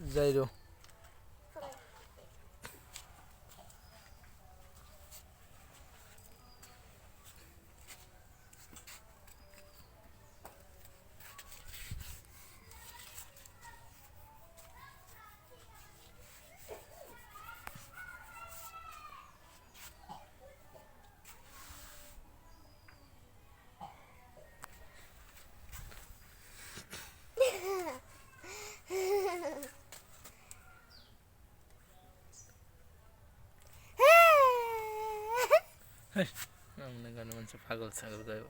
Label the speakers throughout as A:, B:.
A: যাইরো মনে গানে মানুষ পাগল ছাগল গাইব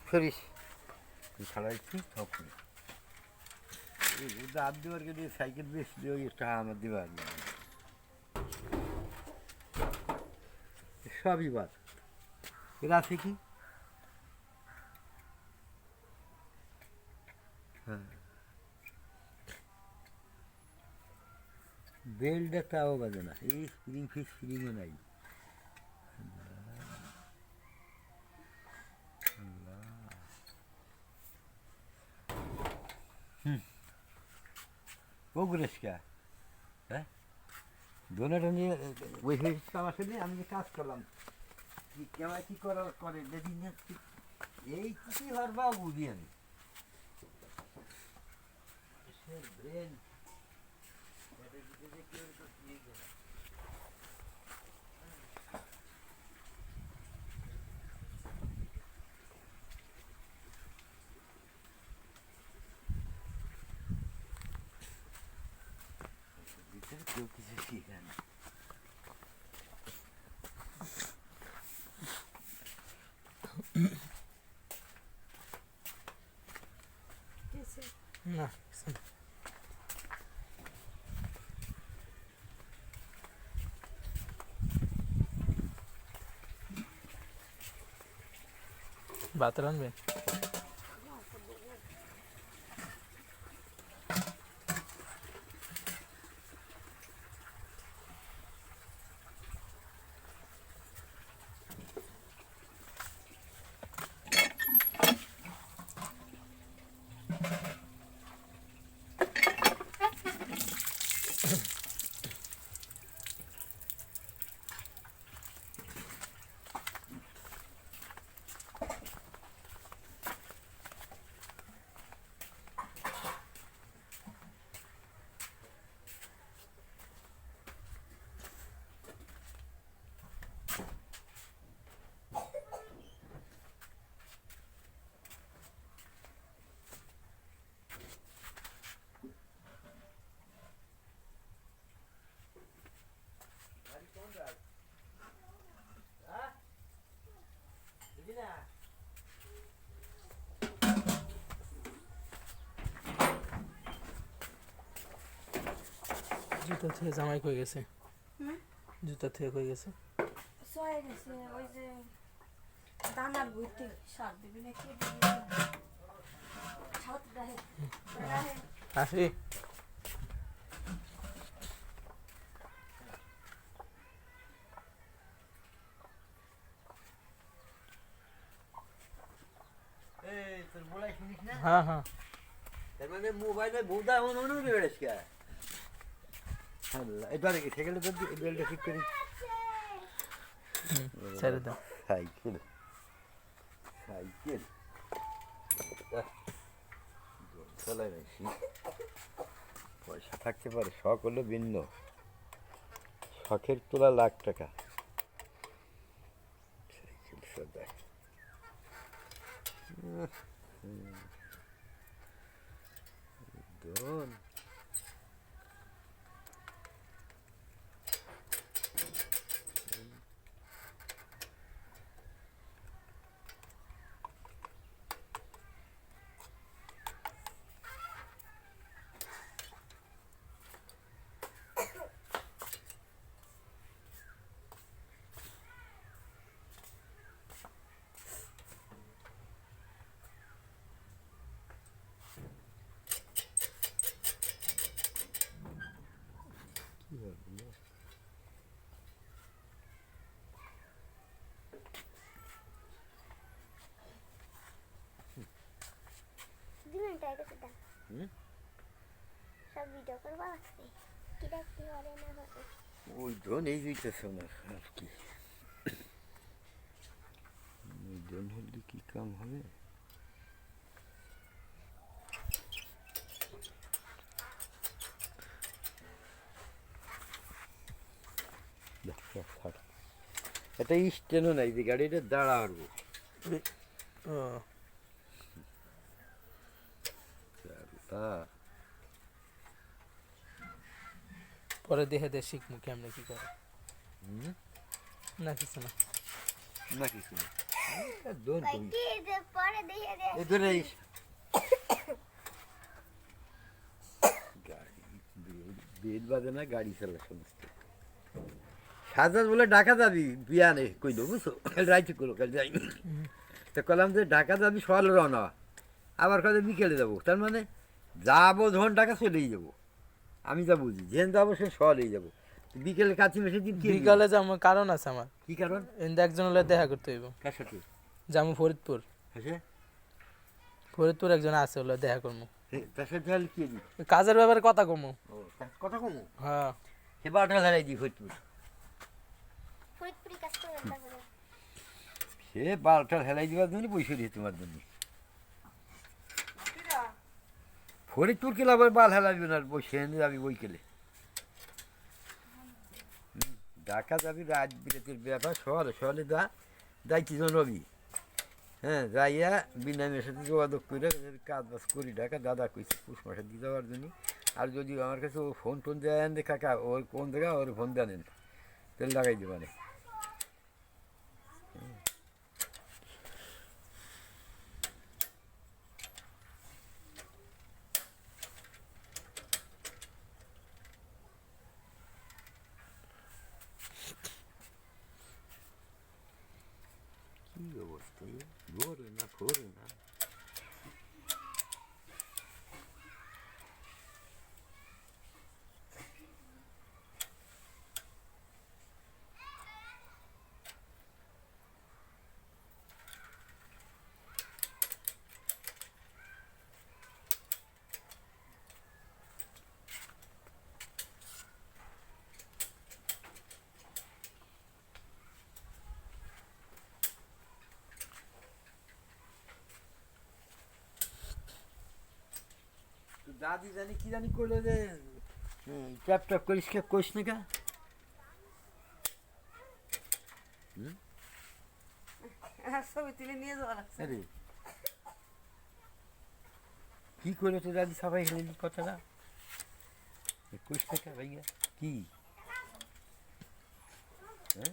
B: সরিস ছাড়াইছি তখন দাঁত দেওয়ার কে দিয়ে সাইকেল বেশ দিয়ে টাকা আমার দেওয়ার সবই বাদ এরা আছে কি হ্যাঁ বেলটা তাও বাজে না এই স্প্রিং ফিস স্প্রিংও নাই বগুড়েশ কে হ্যাঁ ডোনাটা নিয়ে ওই আমার সাথে আমি কাজ করলাম কি কেমন কী করার করে দেখি না এই কী হওয়ার বা বুঝি আমি ব্রেন কেউ কিছু শিখে না।
A: না ভাত রানবে জুতা থেকে জামাই কই গেছে জুতা থেকে কই গেছে
C: সয়ে গেছে ওই যে দানার বইতে সার দিবি নাকি সাত রাহে রাহে
A: আসি
B: এই তোর বলাই শুনিস না?
A: হ্যাঁ হ্যাঁ
B: তার মানে মোবাইলে বউদা এমন মনে হতে বেড়েছ কে? আল্লাহ, এবার কি সাইকেলটা ধর এই বেলটা ঠিক করি।
A: ছেড়ে দাও
B: সাইকেল সাইকেল চালাই নাই, পয়সা থাকতে পারে, শখ হলো ভিন্ন, শখের তোলা লাখ টাকা। সাইকেল সদাই দোন
D: দিবেন টাইটা সেটা
B: হুম?
D: সব ভিডিও করবা লাগছে কি দেখতে পারে না হবে
B: ওই জন এই দিতেছে না আর কি, ওই জন হলে কি কাম হবে? এটা স্ট্যান্ডও নাই যে গাড়িটা দাঁড়া হারবো।
A: ও পরে দেখে দে শিখমু কেমনে কি করে না কিছু না
B: না কিছু না, দোন
D: ভাই কি যে পরে দিয়ে দে
B: এই ধরে গাড়ি বেদ বাজে না, গাড়ি চালা সমস্ত সাজাজ বলে ঢাকা যাবি বিয়ানে কইলো বুঝছো, রাইতে করলো কাল যাই তো কলাম যে ঢাকা যাবি সকাল রওনা, আবার কাজে বিকেলে যাবো, তার মানে যাবো যখন ঢাকা চলেই যাবো, আমি যা বুঝি যেন যাবো সে সকালেই যাবো, বিকেলে কাছে মেশে দিন কি
A: বিকালে যাবো, কারণ আছে আমার,
B: কি কারণ?
A: এনতে একজন হলে দেখা করতে হইব।
B: কার সাথে?
A: যাবো ফরিদপুর,
B: হ্যাঁ
A: ফরিদপুর একজন আছে হলে দেখা করবো,
B: তার সাথে তাহলে কি দি
A: কাজের ব্যাপারে কথা কমু।
B: কথা কমু
A: হ্যাঁ
B: সে বারোটা ধরাই দিই ফরিদপুর,
D: ফরিদপুরি কাজ করবেন তারপরে
B: সে 12টা হেলাই দিবার জন্য পয়সা দিয়ে তোমার জন্য ফরিদপুর কেলে আবার বাল হেলাবি না, বসে এনে যাবি বই কেলে ঢাকা যাবি, রাত বিরাতের ব্যাপার, শহরে শহরে যাইতে রবি, হ্যাঁ যাইয়া বিনামের সাথে যোগাযোগ করে কাজ বাজ করি, ঢাকা দাদা কইছে পুষ মাসে দিয়ে যাওয়ার জন্য আর যদি আমার কাছে ও ফোন টোন দেয় আনতে কাকা ওর কোন জায়গা ওর ফোন দেন তেল লাগাই দেবানে কি অবস্থা ঘোরে না ঘোরে না দাদি জানি কি জানি করলে যে ট্যাপ ট্যাপ করিস কে করিস না কা
C: ছবি তুলে নিয়ে যাওয়া লাগছে
B: আরে কি করলে তো দাদি সবাই হেলি কথাটা করিস না কা ভাইয়া কি হ্যাঁ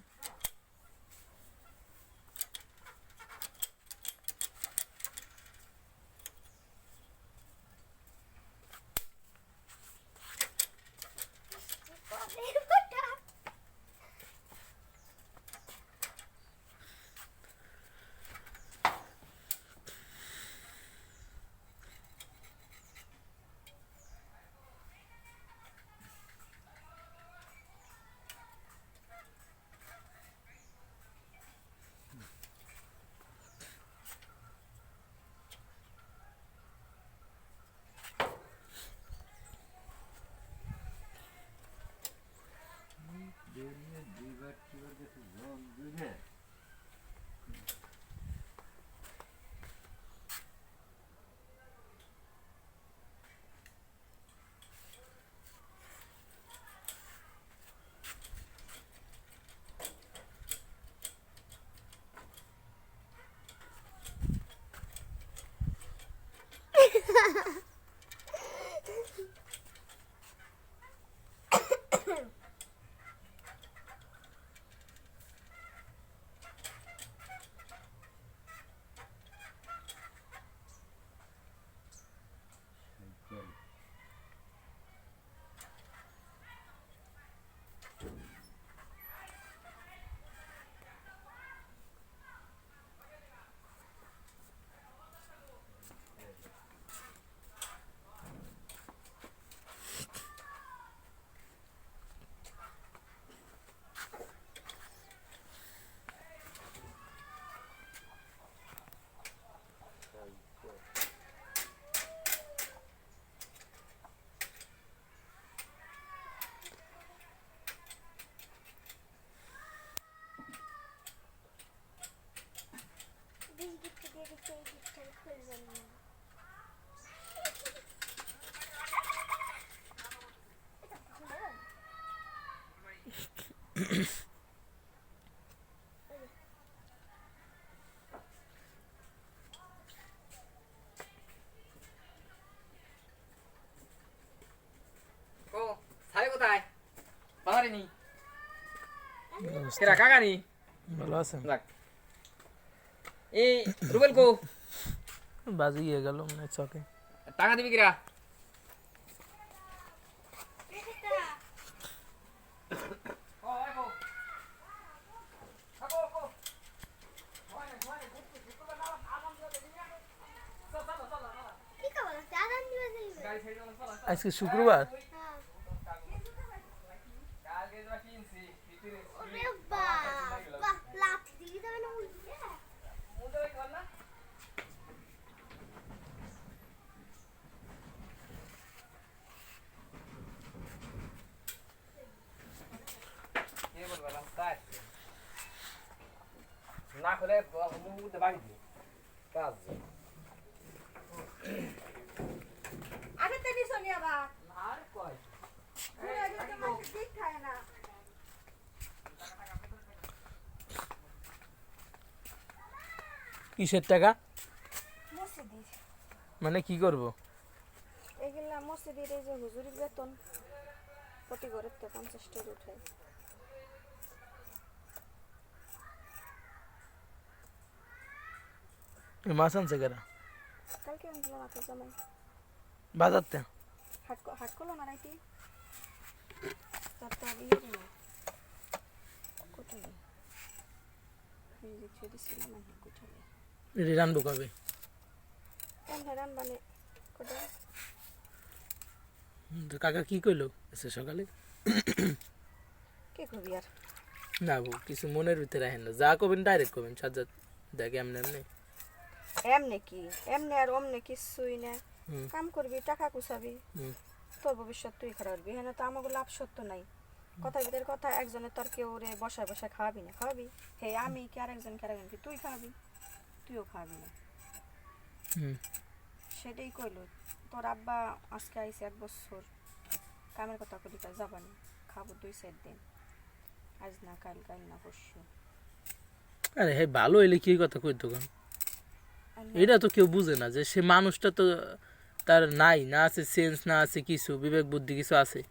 B: দুইবার তিনবার গেছে জল বুঝলে
D: বিস্কিট দিয়ে দিচ্ছে এই গিফটটা খুলবেন না
E: ও সাই কোথায় বাহারিনি
A: অবস্থা।
E: কেরা কাকানি
A: ভালো আছেন
E: যাক এই রুবেল কো
A: বাজি গিয়ে গেল মানে চকে
E: টাকা দিবি কিরা
D: কি খবর আছে আদান দিবে
A: আজকে শুক্রবার
D: ওরে বাবা লাঠি দিয়ে দেবে না উল্টে
E: না করে মুখে বাড়ি দিই কাজ
C: আগে তো দিছো নি আবার
E: আর কয়
C: ঠিক খায় না
A: কিসের টাকা
C: মসজিদ
A: মানে কি করব
C: এগুলা মসজিদের এই যে হুজুরির বেতন প্রতি ঘরের তো 50 টাকা উঠে।
A: এই মাছ আনছে কেরা
C: কালকে আনছিলাম আপনার জামাই
A: বাজারতে?
C: হাট করলো না নাকি তার তো ইয়ে দিল কোথায় দিচ্ছিলাম না কোথায়
A: এটি রানবো কবে?
C: হেরান মানে কোথায়
A: তো কাকা কি কইলো আজকে সকালে?
C: কে করবি আর
A: না বউ কিছু মনের ভিতরে রাখেন না, যা করবেন ডাইরেক্ট করবেন। সাজ্জাদ দেখ এমনি এমনি
C: এমনি কি এমনি আর অমনি কিছুই না।
A: হুম।
C: কাম করবি টাকা কুচাবি
A: হুম।
C: তোর ভবিষ্যৎ তুই খারাপ করবি। হ্যাঁ তো আমাকে লাভ সত্য নাই। কথার ভিতরে কথা, একজনের তোর কেউ রে বসায় বসায় খাওয়াবি না, খাওয়াবি হে আমি কি আরেকজন আরেকজন কি তুই খাওয়াবি, তুইও খাওয়াবি না।
A: হুম।
C: সেটাই কইলো তোর আব্বা আজকে আইসে 1 বছর কামের কথা কলি কাজ যাবানি, খাবো 2-4 দিন, আজ না কাল, কাল না পরশু।
A: আরে হ্যাঁ ভালো হইলে কি কথা কইতো কেন? এটা তো কেউ বুঝে না যে সে মানুষটা তো তার নাই, না আছে সেন্স, না আছে কিছু বিবেক বুদ্ধি কিছু আছে।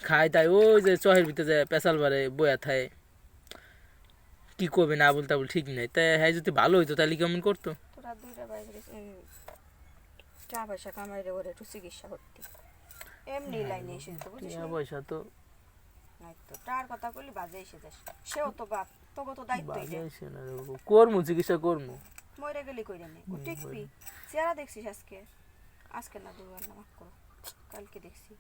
A: খায় তাই ওই যে চহের ভিতরে যায় পেশাল বারে বয়া থায়, কি করবে না বলতে বল ঠিক নাই। তাই হ্যাঁ যদি ভালো হইতো তাহলে কেমন করতো?
C: তোরা দুইটা বাইরে টাকা পয়সা কামাইলে ওরে একটু চিকিৎসা করতি, এমনি লাইনে এসে তো বুঝিস
A: টাকা পয়সা তো
C: নাই তো টার কথা কইলি বাজে এসে যাস, সেও তো বাপ, তোকে তো দায়িত্ব
A: বাজে
C: এটা।
A: হইছে না রে বাবু। করমু চিকিৎসা করমু।
C: মরে গেলি কইরা নেই ও টিকবি। চেহারা দেখছিস আজকে, আজকে না দুবার না মাফ করো কালকে দেখছি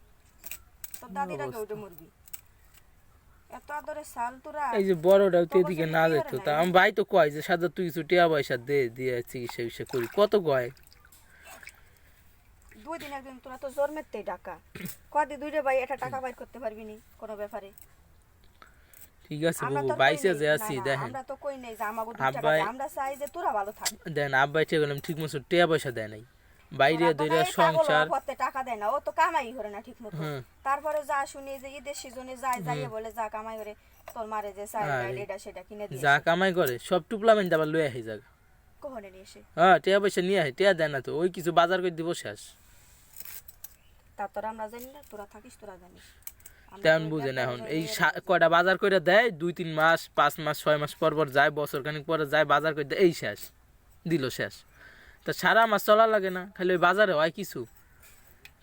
C: তোর দাদির আগে ওটা মরবি। এত আদরে সাল তোরা
A: এই যে বড়টাও তো এদিকে না যেত, তা আমার ভাই তো কয় যে সাদা তুই কিছু টাকা পয়সা দে, দিয়ে চিকিৎসা করি। কত কয়
C: 2 দিন একদিন তোরা তো জন্মেতেই টাকা কদি দুইটা ভাই এটা টাকা বাইর করতে পারবি নি কোনো ব্যাপারে।
A: ঠিক আছে
C: আমরা
A: বাবু
C: তো
A: বাইসে যে আছি দেখেন,
C: আমরা তো কই নাই যে আমাগো 2 টাকা
A: আব্বাই
C: দে, আমরা চাই যে তোরা ভালো থাক।
A: দেন আব্বাই ঠিক গেলাম ঠিক মতো টাকা পয়সা দেয় নাই, বাইরে দইরা সংসার
C: টাকা দেয় না, ও তো কামাই করে না ঠিক মতো।
A: হুম।
C: তারপরে যা শুনি যে ঈদের সিজনে যায় যাইয়ে বলে যা কামাই করে তোর মারে যে চাই এটা সেটা কিনে দিয়ে
A: যা কামাই করে সব টুপলামেন্ট আবার লয়ে আহি যাক।
C: কোহনে নিয়ে এসে
A: হ্যাঁ টাকা পয়সা নিয়ে আহে, টাকা দেয় না তো ওই কিছু বাজার করে দিব শেষ।
C: তা তোরা আমরা জানি না, তোরা থাকিস তোরা জানিস। আমরা
A: তেমন
C: তো
A: বুঝে না এখন
C: একটা
A: এই
C: জায়গায়
A: কয়টা বাজার করে দেয় 2-3 মাস 5 মাস 6 মাস পর পর যায়, বছর খানিক পরে যায় বাজার করে দেয়, এই শেষ দিল শেষ। তা সারা মাস চলা লাগে না, খালি ওই বাজারে হয় কিছু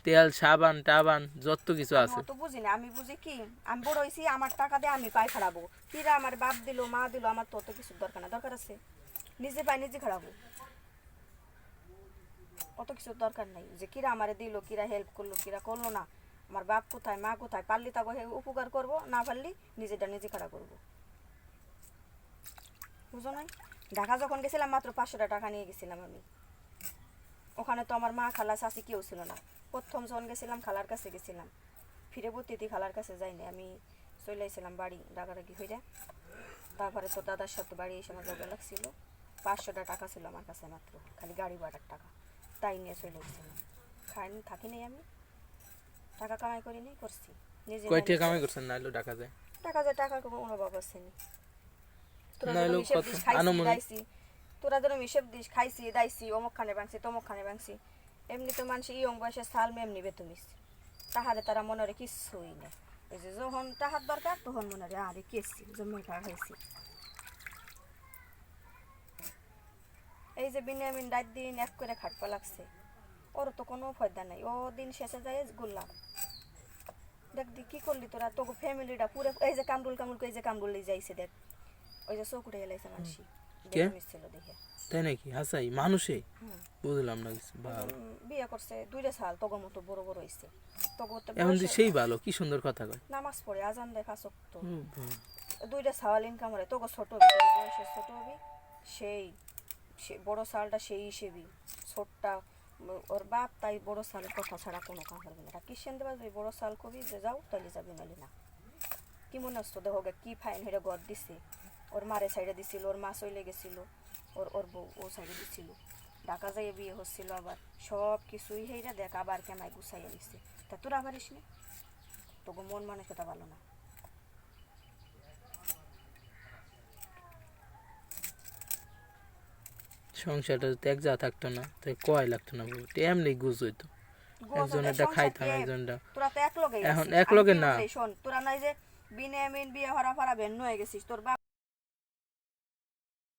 A: তেল সাবান টাবান যত কিছু
C: আমি
A: আছে।
C: অত বুঝি না, আমি বুঝি কি আমি বড় হইছি আমার টাকা দিয়ে আমি পাই খাড়াবো, কিরা আমার বাপ দিল মা দিল, আমার তো অত কিছু দরকার না, দরকার আছে নিজে পাই নিজে খাড়াবো, অত কিছু দরকার নাই যে কিরা আমারে দিল কিরা হেল্প করলো কিরা করলো না। আমার বাপ কোথায় মা কোথায়, পারলি তাকে উপকার করব, না পারলি নিজেটা নিজে খাড়া করবো। বুঝো নাই ঢাকা যখন গেছিলাম মাত্র 500 টাকা নিয়ে গেছিলাম আমি, ওখানে তো আমার মা খালা চাচি কেউ ছিল না। প্রথম যখন গেছিলাম খালার কাছে গেছিলাম, ফিরে ভর্তিতে খালার কাছে যাইনি, আমি চলে আসছিলাম বাড়ি ডাকাডাকি হইয়া। তারপরে তো দাদার সাথে বাড়ি এসে আমার জগা লাগছিল, 500 টাকা ছিল আমার কাছে মাত্র, খালি গাড়ি ভাড়ার টাকা, তাই নিয়ে চলে গেছিলাম। খাইনি থাকিনি আমি, টাকা কামাই করিনি, করছি নিজে
A: কয় টাকা কামাই করছেন না এলো টাকা যায়?
C: টাকা যে টাকার কোনো অনুভব আসেনি। তোরা
A: না
C: যেন
A: এলো
C: হিসেব
A: কত
C: দিস, খাইছি
A: আনুমানিক
C: দাইছি, তোরা যেন হিসেব দিস খাইছি দাইছি অমুক খানে ভাঙছি তমুক খানে ভাঙছি, এমনি তো মানুষ ইয়ং বয়সে সাল এমনি বেতনিস, তাহারে তারা মনে রে কিছুই না। ওই যে যখন টাকার দরকার তখন মনে রে আরে কেছি জমি টাকা খাইছি। এই যে বিনিয়ামিন রাত দিন এক করে খাটপা লাগছে, ওর তো কোনো ফায়দা নাই, ও দিন শেষে যায় গোল্লা। দেখ দি কি করলি তোরা, তোকে ফ্যামিলিটা পুরো এই যে কামরুল এই যে কামরুল যাইছে দেখ, ওই যে চৌকুটে এলাইছে মানুষই
A: কে?
C: ছিল দেখে।
A: তাই নাকি? হাসাই মানুষে
C: হুম।
A: বুঝলাম না কিছু। ভালো
C: বিয়ে করছে 2 সাল, তোগো মতো বড় বড় হইছে, তোগো তো
A: এখন যে
C: বয়সে-
A: সেই ভালো কি সুন্দর কথা কয়।
C: নামাজ পড়ে আজান দেয় 5 ওয়াক্ত,
A: ও বাবা।
C: 2 সাল ইনকাম করে, তোগো ছোট হবি, তোগো বয়সে ছোট হবি, সেই বড় সালটা সেই হিসেবেই ছোটটা ওর বাপ, তাই বড় সালের কথা ছাড়া কোনো কাম করবে না। কিসেন দেবা যদি বড় সাল কবি যে যাও তাহলে যাবি নালি না। কি মনে হচ্ছে দেখো কি ফাইন হেরে গদ দিছে, ওর মারে সাইডে দিছিল, ওর মা চলে গেছিল, ওর বউ ও সাইডে দিছিল, ঢাকা যাইয়ে বিয়ে হচ্ছিল, আবার সব কিছুই হেরা দেখ আবার কেমাই গুছাইয়া নিচ্ছে। তা তোরা পারিস না, তোকে মন মানসিকতা ভালো না।
A: সংসারটা যদি এক যা থাকতো না তাই কয় লাগতো না বউ, এমনি গুজ হইতো। একজনেরটা খাইতাম একজনটা
C: তোরা তো এক লগে
A: এখন এক লগে না।
C: শোন তোরা নাই যে বিনে বিয়ে হরা ফরা বেন্ন হয়ে গেছিস তোর বাপ